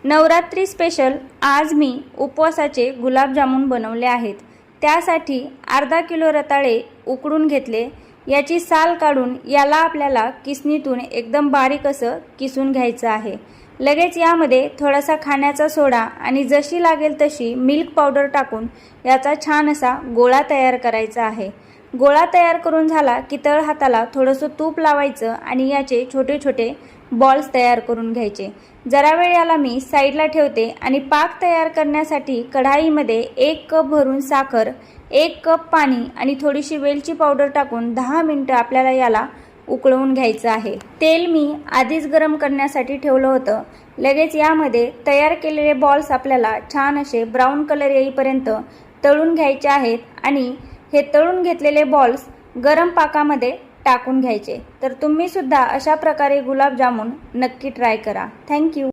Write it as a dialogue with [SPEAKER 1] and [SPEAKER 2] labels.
[SPEAKER 1] Navratri special आज मी उपवासाचे गुलाबजामुन बनवले आहेत। त्यासाठी अर्धा किलो रताळे उकडून घेतले। याची साल काढून याला आपल्याला किसणीतून एकदम बारीक असं किसून घ्यायचं आहे। लगेच यामध्ये थोडासा खाण्याचा सोडा आणि जशी लागेल तशी मिल्क पावडर टाकून याचा छान असा गोळा तयार करायचा आहे। गोळा तयार करून झाला की तळ हाताला थोडंसं तूप लावायचं आणि याचे छोटे छोटे बॉल्स तयार करून घ्यायचे। जरा वेळ याला मी साईडला ठेवते आणि पाक तयार करण्यासाठी कढाईमध्ये 1 कप भरून साखर, 1 कप पाणी आणि थोडीशी वेलची पावडर टाकून 10 मिनिटं आपल्याला याला उकळवून घ्यायचं आहे। तेल मी आधीच गरम करण्यासाठी ठेवलं होतं। लगेच यामध्ये तयार केलेले बॉल्स आपल्याला छान असे ब्राऊन कलर येईपर्यंत तळून घ्यायचे आहेत आणि हे तळून घेतलेले बॉल्स गरम पाकामध्ये टाकून घ्यायचे। तर तुम्ही सुद्धा अशा प्रकारे गुलाबजामुन नक्की ट्राय करा। Thank you.